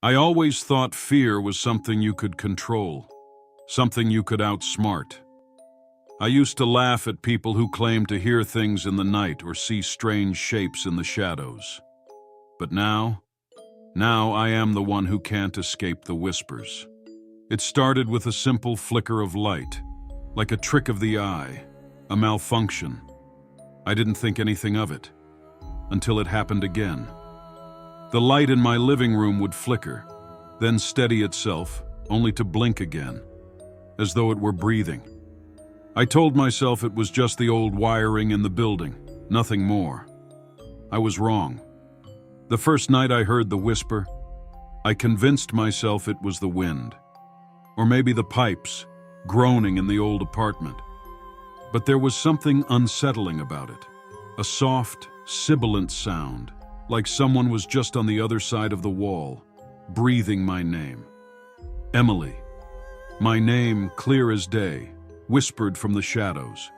I always thought fear was something you could control, something you could outsmart. I used to laugh at people who claimed to hear things in the night or see strange shapes in the shadows. But now I am the one who can't escape the whispers. It started with a simple flicker of light, like a trick of the eye, a malfunction. I didn't think anything of it, until it happened again. The light in my living room would flicker, then steady itself, only to blink again, as though it were breathing. I told myself it was just the old wiring in the building, nothing more. I was wrong. The first night I heard the whisper, I convinced myself it was the wind, or maybe the pipes, groaning in the old apartment. But there was something unsettling about it, a soft, sibilant sound, like someone was just on the other side of the wall, breathing my name. Emily. My name, clear as day, whispered from the shadows.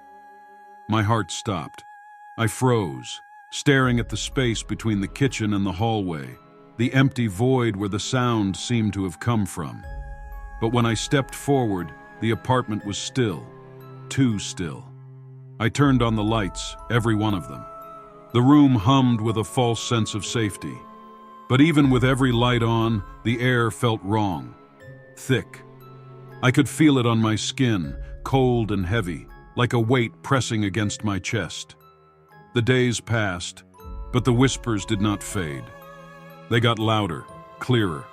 My heart stopped. I froze, staring at the space between the kitchen and the hallway, the empty void where the sound seemed to have come from. But when I stepped forward, the apartment was still, too still. I turned on the lights, every one of them. The room hummed with a false sense of safety. But even with every light on, the air felt wrong, thick. I could feel it on my skin, cold and heavy, like a weight pressing against my chest. The days passed, but the whispers did not fade. They got louder, clearer.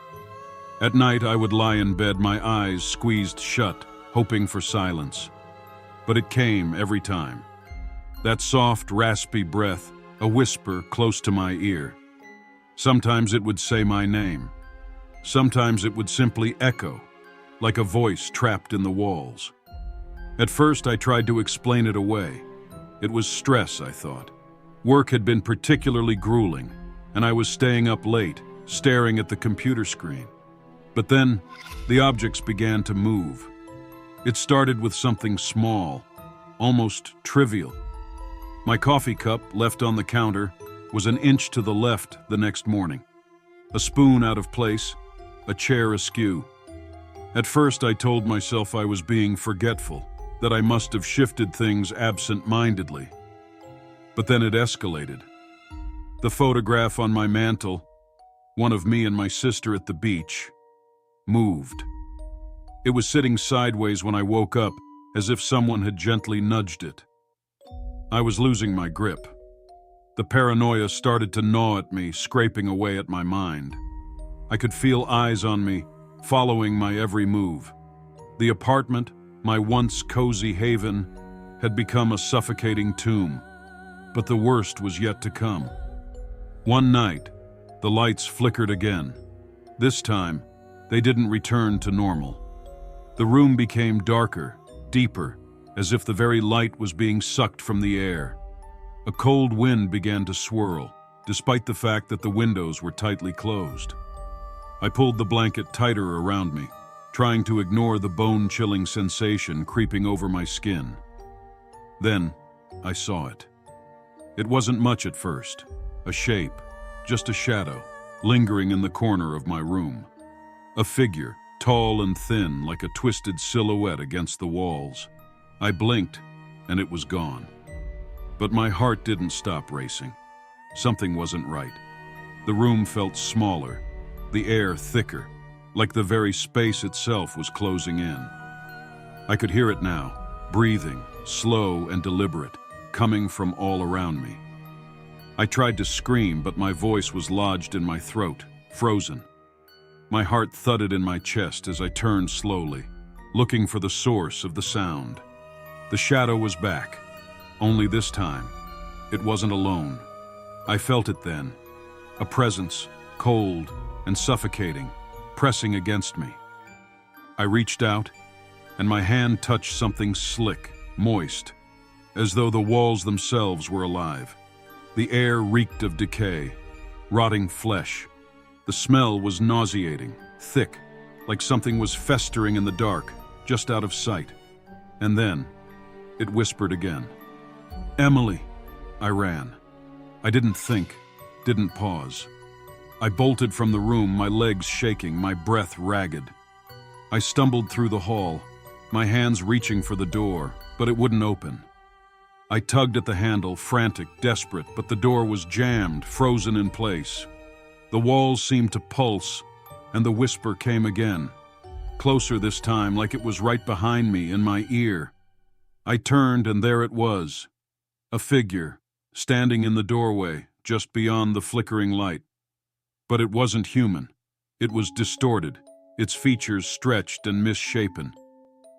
At night, I would lie in bed, my eyes squeezed shut, hoping for silence. But it came every time. That soft, raspy breath, a whisper close to my ear. Sometimes it would say my name. Sometimes it would simply echo, like a voice trapped in the walls. At first, I tried to explain it away. It was stress, I thought. Work had been particularly grueling, and I was staying up late, staring at the computer screen. But then, the objects began to move. It started with something small, almost trivial. My coffee cup, left on the counter, was an inch to the left the next morning. A spoon out of place, a chair askew. At first, I told myself I was being forgetful, that I must have shifted things absent-mindedly. But then it escalated. The photograph on my mantel, one of me and my sister at the beach, moved. It was sitting sideways when I woke up, as if someone had gently nudged it. I was losing my grip. The paranoia started to gnaw at me, scraping away at my mind. I could feel eyes on me, following my every move. The apartment, my once cozy haven, had become a suffocating tomb. But the worst was yet to come. One night, the lights flickered again. This time, they didn't return to normal. The room became darker, deeper, as if the very light was being sucked from the air. A cold wind began to swirl, despite the fact that the windows were tightly closed. I pulled the blanket tighter around me, trying to ignore the bone-chilling sensation creeping over my skin. Then, I saw it. It wasn't much at first. A shape, just a shadow, lingering in the corner of my room. A figure, tall and thin, like a twisted silhouette against the walls. I blinked, and it was gone. But my heart didn't stop racing. Something wasn't right. The room felt smaller, the air thicker, like the very space itself was closing in. I could hear it now, breathing, slow and deliberate, coming from all around me. I tried to scream, but my voice was lodged in my throat, frozen. My heart thudded in my chest as I turned slowly, looking for the source of the sound. The shadow was back, only this time, it wasn't alone. I felt it then, a presence, cold and suffocating, pressing against me. I reached out, and my hand touched something slick, moist, as though the walls themselves were alive. The air reeked of decay, rotting flesh. The smell was nauseating, thick, like something was festering in the dark, just out of sight. And then, it whispered again. "Emily!" I ran. I didn't think, didn't pause. I bolted from the room, my legs shaking, my breath ragged. I stumbled through the hall, my hands reaching for the door, but it wouldn't open. I tugged at the handle, frantic, desperate, but the door was jammed, frozen in place. The walls seemed to pulse, and the whisper came again. Closer this time, like it was right behind me, in my ear. I turned, and there it was. A figure, standing in the doorway, just beyond the flickering light. But it wasn't human. It was distorted, its features stretched and misshapen.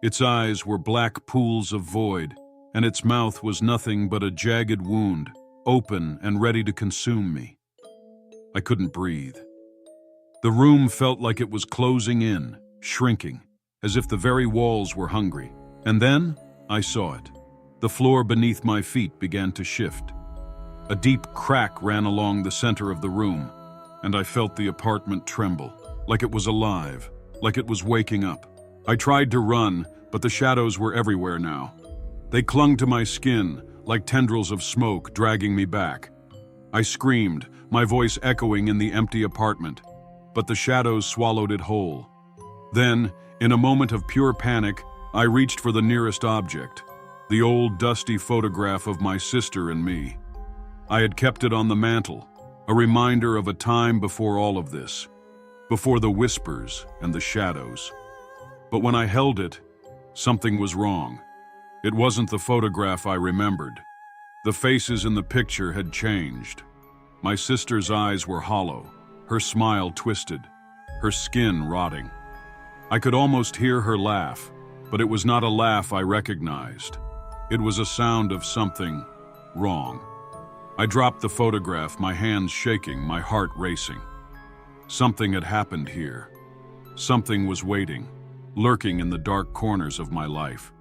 Its eyes were black pools of void, and its mouth was nothing but a jagged wound, open and ready to consume me. I couldn't breathe. The room felt like it was closing in, shrinking, as if the very walls were hungry. And then I saw it. The floor beneath my feet began to shift. A deep crack ran along the center of the room, and I felt the apartment tremble, like it was alive, like it was waking up. I tried to run, but the shadows were everywhere now. They clung to my skin, like tendrils of smoke dragging me back. I screamed, my voice echoing in the empty apartment, but the shadows swallowed it whole. Then, in a moment of pure panic, I reached for the nearest object, the old dusty photograph of my sister and me. I had kept it on the mantel, a reminder of a time before all of this, before the whispers and the shadows. But when I held it, something was wrong. It wasn't the photograph I remembered. The faces in the picture had changed. My sister's eyes were hollow, her smile twisted, her skin rotting. I could almost hear her laugh, but it was not a laugh I recognized. It was a sound of something wrong. I dropped the photograph, my hands shaking, my heart racing. Something had happened here. Something was waiting, lurking in the dark corners of my life.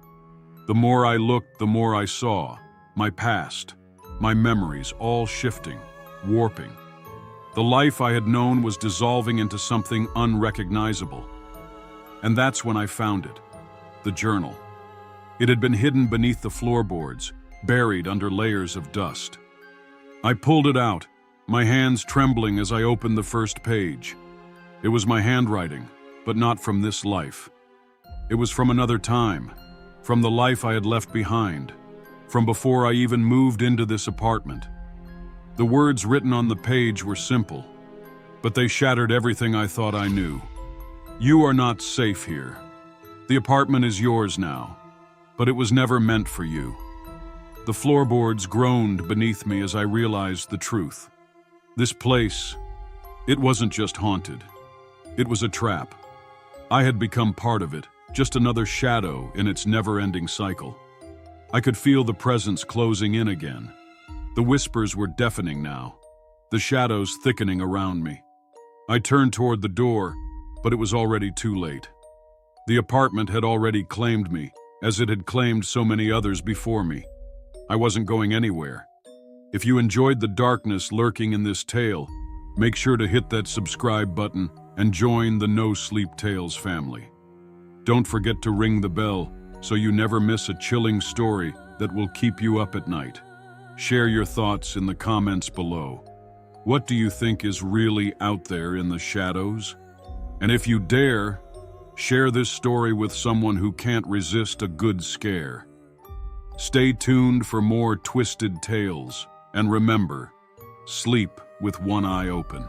The more I looked, the more I saw. My past, my memories, all shifting, warping. The life I had known was dissolving into something unrecognizable. And that's when I found it, the journal. It had been hidden beneath the floorboards, buried under layers of dust. I pulled it out, my hands trembling as I opened the first page. It was my handwriting, but not from this life. It was from another time, from the life I had left behind, from before I even moved into this apartment. The words written on the page were simple, but they shattered everything I thought I knew. You are not safe here. The apartment is yours now, but it was never meant for you. The floorboards groaned beneath me as I realized the truth. This place, it wasn't just haunted. It was a trap. I had become part of it, just another shadow in its never-ending cycle. I could feel the presence closing in again. The whispers were deafening now, the shadows thickening around me. I turned toward the door, but it was already too late. The apartment had already claimed me, as it had claimed so many others before me. I wasn't going anywhere. If you enjoyed the darkness lurking in this tale, make sure to hit that subscribe button and join the NoSleep Tales family. Don't forget to ring the bell so you never miss a chilling story that will keep you up at night. Share your thoughts in the comments below. What do you think is really out there in the shadows? And if you dare, share this story with someone who can't resist a good scare. Stay tuned for more twisted tales, and remember, sleep with one eye open.